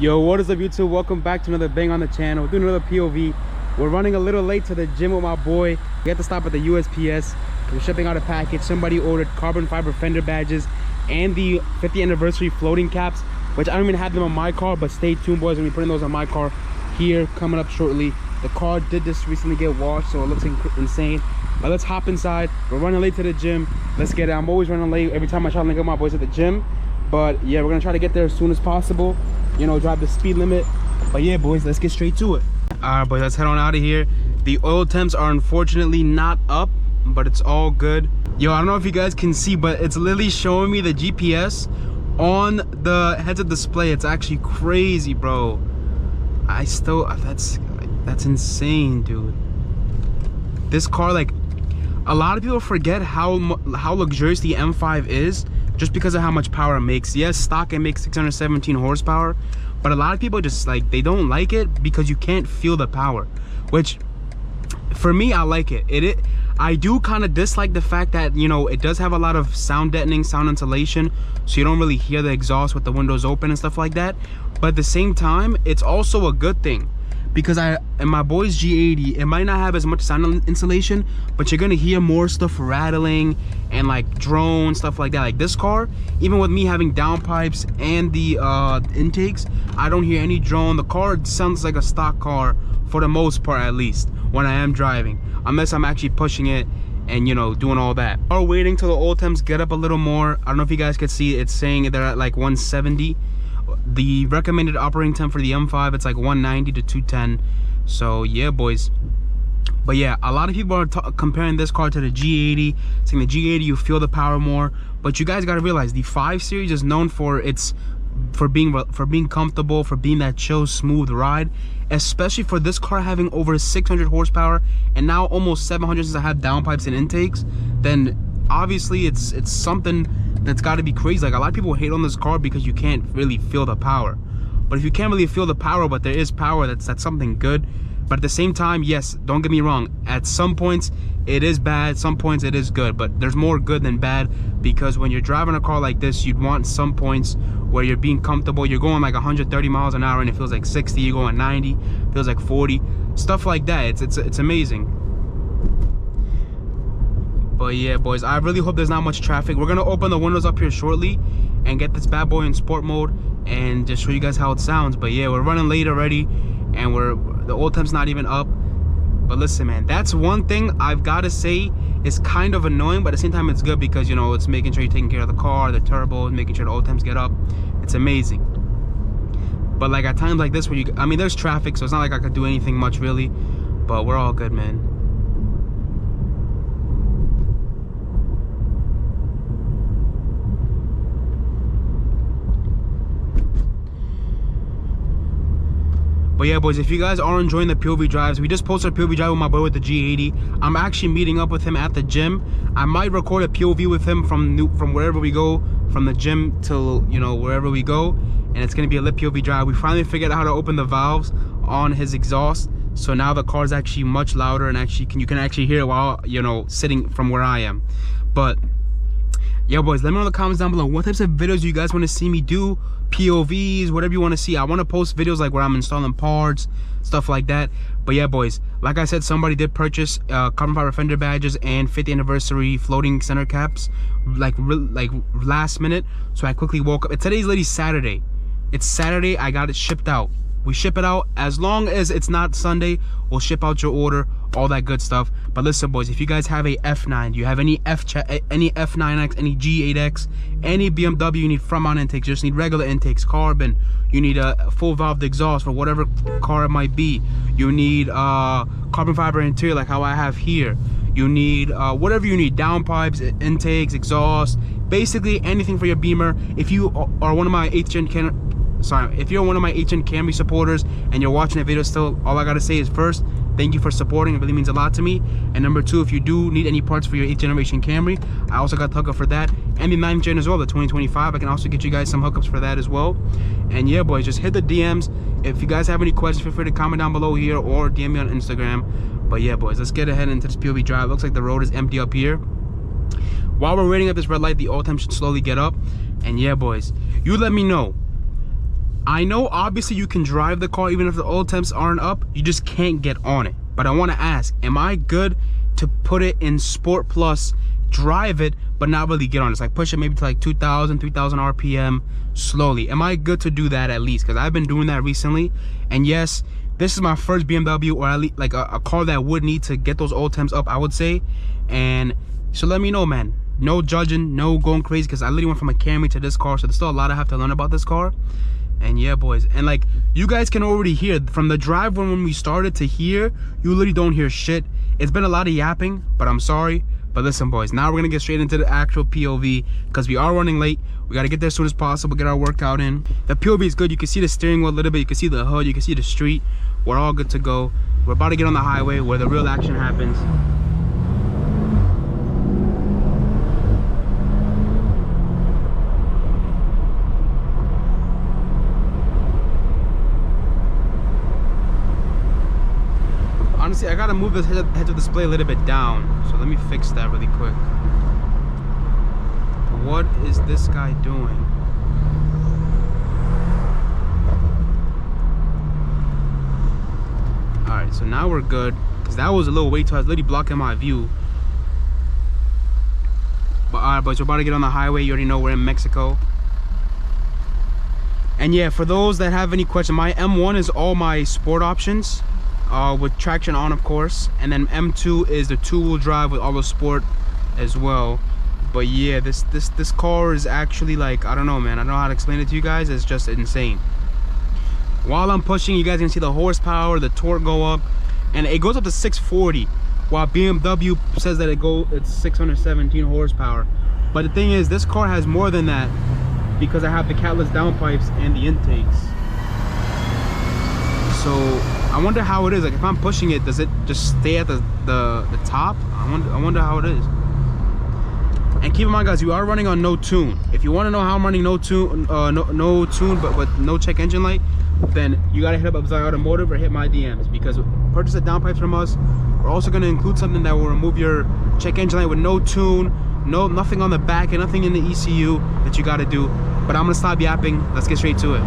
Yo, what is up YouTube? Welcome back to another bang on the channel. We're doing another POV. We're running a little late to the gym with my boy. We had to stop at the USPS. We're shipping out a package. Somebody ordered carbon fiber fender badges and the 50th anniversary floating caps, which I don't even have them on my car, but stay tuned, boys. We'll be putting those on my car here coming up shortly. The car did just recently get washed, so it looks insane. But let's hop inside. We're running late to the gym. Let's get it. I'm always running late every time I try to link up my boys at the gym. But yeah, we're gonna try to get there as soon as possible. You know, drive the speed limit. But yeah, boys, let's get straight to it. All right, boys, let's head on out of here. The oil temps are unfortunately not up, but it's all good. Yo, I don't know if you guys can see, but it's literally showing me the GPS on the heads-up display. It's actually crazy, bro. That's insane, dude. This car, like, a lot of people forget how luxurious the M5 is just because of how much power it makes. Yes, stock it makes 617 horsepower, but a lot of people just, like, they don't like it because you can't feel the power, which for me, I like it. I do kind of dislike the fact that, you know, it does have a lot of sound deadening, sound insulation, so you don't really hear the exhaust with the windows open and stuff like that. But at the same time, it's also a good thing, because in my boy's G80, it might not have as much sound insulation, but you're gonna hear more stuff rattling and like drone stuff like that. Like this car, even with me having downpipes and the intakes, I don't hear any drone. The car sounds like a stock car for the most part, at least when I am driving, unless I'm actually pushing it and, you know, doing all that. We're waiting till the oil temps get up a little more. I don't know if you guys can see, it's saying they're at like 170. The recommended operating temp for the M5, it's like 190 to 210. So yeah, boys. But yeah, a lot of people are comparing this car to the G80, saying the G80 you feel the power more. But you guys got to realize the 5 Series is known for being comfortable, for being that chill, smooth ride. Especially for this car having over 600 horsepower and now almost 700 since I have downpipes and intakes. Then obviously it's something that's got to be crazy. Like, a lot of people hate on this car because you can't really feel the power. But if you can't really feel the power, but there is power, that's something good. But at the same time, yes, don't get me wrong, at some points it is bad, some points it is good, but there's more good than bad, because when you're driving a car like this, you'd want some points where you're being comfortable. You're going like 130 miles an hour and it feels like 60, you're going 90, feels like 40, stuff like that. It's amazing. But yeah, boys, I really hope there's not much traffic. We're gonna open the windows up here shortly and get this bad boy in sport mode and just show you guys how it sounds. But yeah, we're running late already, and the oil temp's not even up. But listen, man, that's one thing I've got to say is kind of annoying, but at the same time it's good, because, you know, it's making sure you're taking care of the car, the turbo, making sure the oil temps get up. It's amazing. But like at times like this where I mean, there's traffic, so it's not like I could do anything much really, but we're all good, man. But yeah, boys, if you guys are enjoying the POV drives, we just posted a POV drive with my boy with the G80. I'm actually meeting up with him at the gym. I might record a POV with him from wherever we go, from the gym till, you know, wherever we go, and it's gonna be a lit POV drive. We finally figured out how to open the valves on his exhaust, so now the car's actually much louder, and you can actually hear it while, you know, sitting from where I am. But yeah, boys, let me know in the comments down below what types of videos you guys want to see me do, POVs, whatever you want to see. I want to post videos like where I'm installing parts, stuff like that. But yeah, boys, like I said, somebody did purchase carbon fiber fender badges and 50th anniversary floating center caps like last minute. So I quickly woke up. Today's literally Saturday. It's Saturday. I got it shipped out. We ship it out. As long as it's not Sunday, we'll ship out your order, all that good stuff. But listen, boys, if you guys have a F9, you have any F9X, any G8X, any BMW, you need front mount intakes, you just need regular intakes, carbon, you need a full valved exhaust for whatever car it might be, you need carbon fiber interior like how I have here, you need whatever you need, downpipes, intakes, exhaust, basically anything for your Beamer. If you are one of my 8th gen if you're one of my 8th gen Camry supporters and you're watching the video still, all I gotta say is, first, thank you for supporting. It really means a lot to me. And number 2, if you do need any parts for your 8th generation Camry, I also got the hookup for that, and the 9th gen as well, the 2025. I can also get you guys some hookups for that as well. And yeah, boys, just hit the DMs. If you guys have any questions, feel free to comment down below here or DM me on Instagram. But yeah, boys, let's get ahead into this POV drive. Looks like the road is empty up here. While we're waiting at this red light, the oil temp should slowly get up. And yeah, boys, you let me know, I know obviously you can drive the car even if the oil temps aren't up, you just can't get on it. But I want to ask, am I good to put it in Sport Plus, drive it, but not really get on it? It's like push it maybe to like 2,000, 3,000 RPM slowly. Am I good to do that at least? Because I've been doing that recently. And yes, this is my first BMW, or at least like a car that would need to get those oil temps up, I would say. And so let me know, man. No judging, no going crazy, because I literally went from a Camry to this car, so there's still a lot I have to learn about this car. And yeah, boys, and like you guys can already hear from the drive when we started to here, you literally don't hear shit. It's been a lot of yapping, but I'm sorry. But listen, boys, now we're gonna get straight into the actual POV because we are running late. We gotta get there as soon as possible, get our workout in. The POV is good. You can see the steering wheel a little bit, you can see the hood, you can see the street. We're all good to go. We're about to get on the highway where the real action happens. Honestly, I gotta move this head-up display a little bit down, so let me fix that really quick. What is this guy doing? Alright, so now we're good, because that was a little way too, I was literally blocking my view. But alright, boys, we're about to get on the highway. You already know we're in Mexico. And yeah, for those that have any question, my M1 is all my sport options. With traction on, of course, and then M2 is the two-wheel drive with all the sport as well. But yeah, this car is actually like, I don't know, man, I don't know how to explain it to you guys. It's just insane. While I'm pushing, you guys can see the horsepower, the torque go up, and it goes up to 640, while BMW says that it's 617 horsepower. But the thing is, this car has more than that because I have the catless downpipes and the intakes. So I wonder how it is. Like if I'm pushing it, does it just stay at the top? I wonder how it is. And keep in mind, guys, you are running on no tune. If you want to know how I'm running no tune, no tune, but with no check engine light, then you gotta hit up Abzali Automotive or hit my DMs, because purchase the downpipes from us. We're also gonna include something that will remove your check engine light with no tune, nothing on the back and nothing in the ECU that you gotta do. But I'm gonna stop yapping. Let's get straight to it.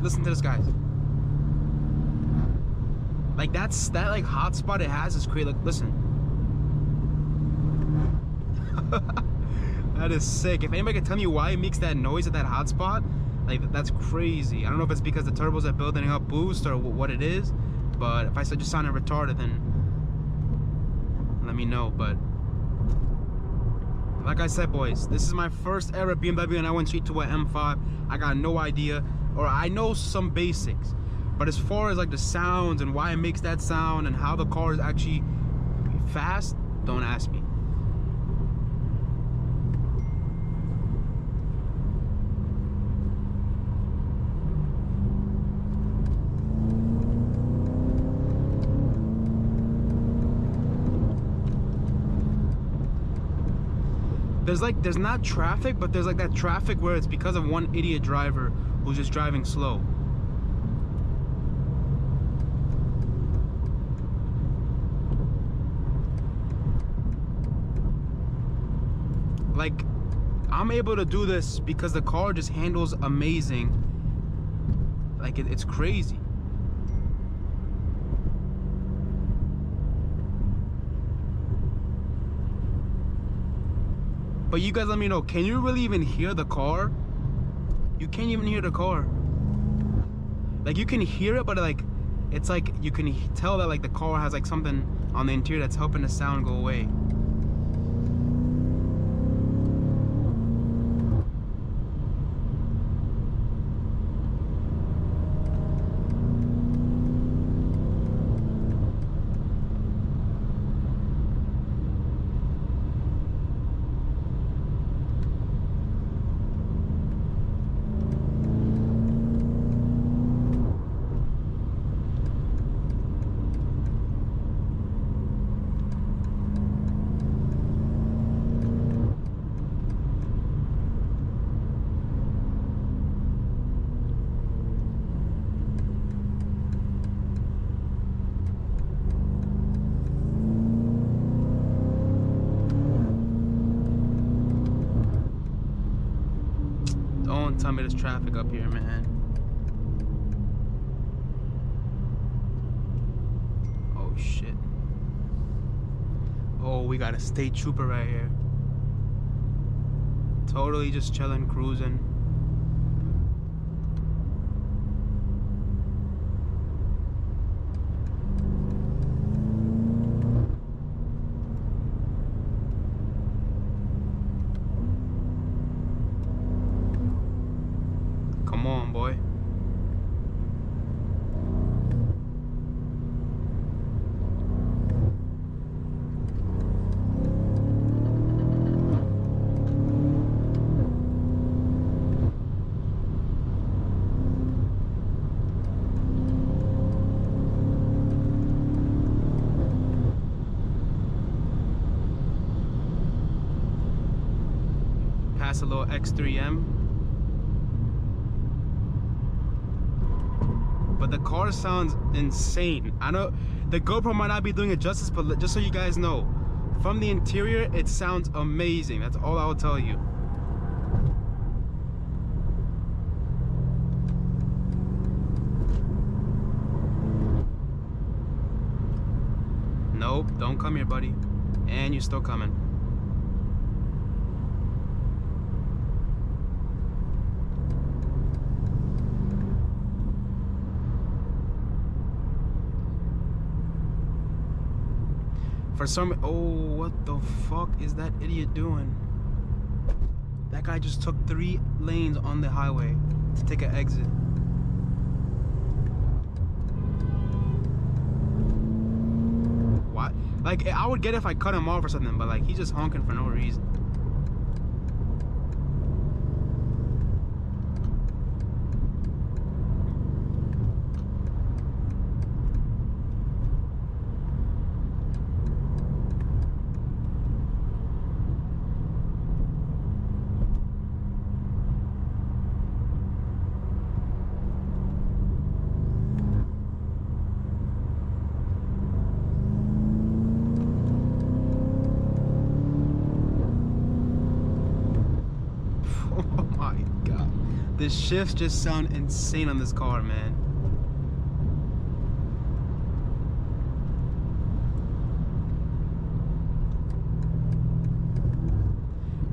Listen to this, guys. Like that like hot spot it has is crazy. Like, listen. That is sick. If anybody can tell me why it makes that noise at that hot spot, like that's crazy. I don't know if it's because the turbos are building up boost or what it is, but if I just sounded retarded, then let me know. But like I said, boys, this is my first ever BMW and I went straight to an M5. I got no idea, or I know some basics, but as far as like the sounds and why it makes that sound and how the car is actually fast, don't ask me. There's not traffic, but there's like that traffic where it's because of one idiot driver who's just driving slow. Like, I'm able to do this because the car just handles amazing. Like, it's crazy. But you guys let me know, can you really even hear the car? You can't even hear the car. Like, you can hear it, but like, it's like you can tell that like the car has like something on the interior that's helping the sound go away. Don't tell me there's traffic up here, man. Oh shit. Oh, we got a state trooper right here. Totally just chilling, cruising. Come on, boy. Pass a little X3M. But the car sounds insane. I know the GoPro might not be doing it justice, but just so you guys know, from the interior, it sounds amazing. That's all I will tell you. Nope, don't come here, buddy. And you're still coming. For some, oh, what the fuck is that idiot doing? That guy just took 3 lanes on the highway to take an exit. What? Like, I would get it if I cut him off or something, but like, he's just honking for no reason. The shifts just sound insane on this car, man.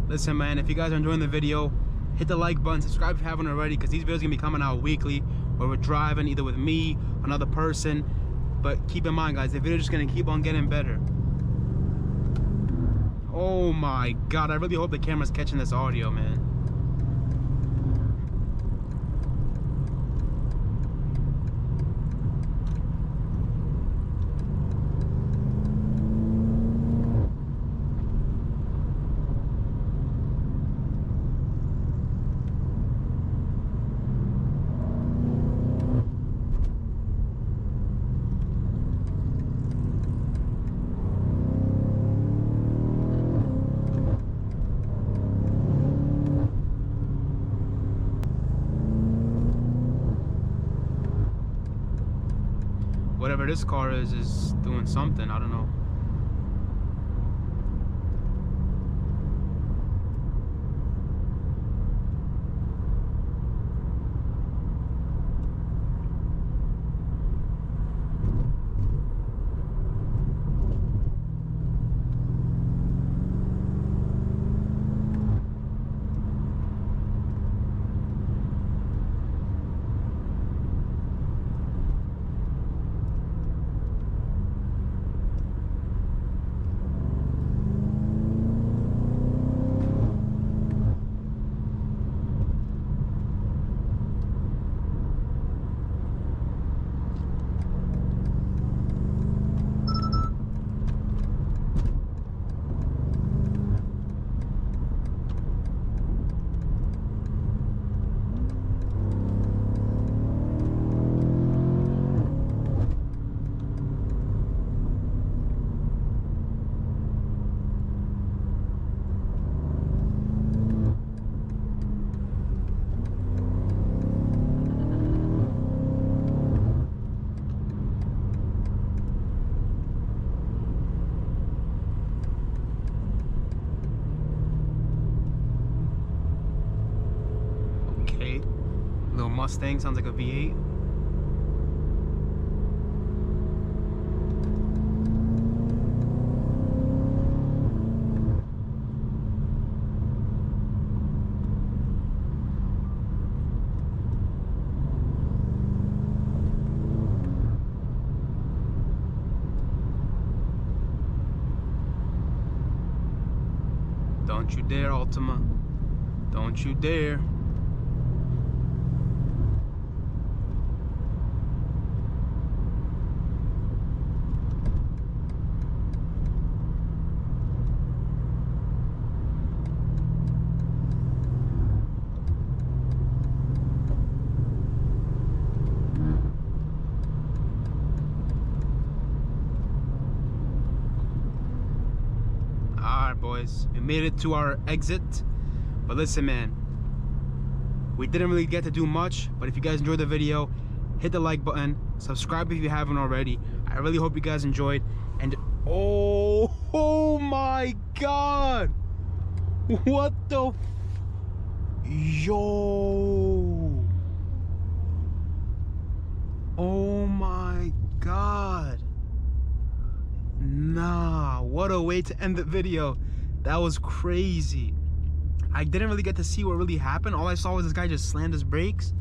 Listen, man, if you guys are enjoying the video, hit the like button, subscribe if you haven't already, because these videos are gonna be coming out weekly, where we're driving either with me, another person. But keep in mind, guys, the video is just gonna keep on getting better. Oh my god, I really hope the camera's catching this audio, man. Whatever this car is doing something, I don't know. Mustang, sounds like a V8. Don't you dare, Ultima. Don't you dare. Alright, boys, we made it to our exit. But listen, man, we didn't really get to do much, but if you guys enjoyed the video, hit the like button, subscribe if you haven't already. I really hope you guys enjoyed. And oh my god, what the yo, oh my god. Nah, what a way to end the video. That was crazy. I didn't really get to see what really happened. All I saw was this guy just slammed his brakes.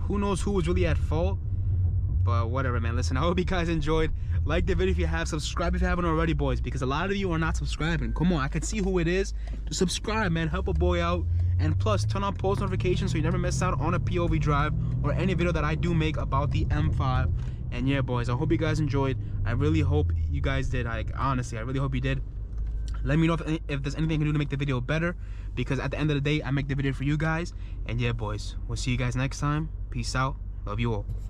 Who knows who was really at fault, but whatever, man. Listen, I hope you guys enjoyed. Like the video if you have, subscribe if you haven't already, boys, because a lot of you are not subscribing. Come on, I can see who it is. Just subscribe, man. Help a boy out. And plus, turn on post notifications so you never miss out on a POV drive or any video that I do make about the M5. And yeah, boys, I hope you guys enjoyed. I really hope you guys did. Like, honestly, I really hope you did. Let me know if there's anything I can do to make the video better, because at the end of the day, I make the video for you guys. And yeah, boys, we'll see you guys next time. Peace out. Love you all.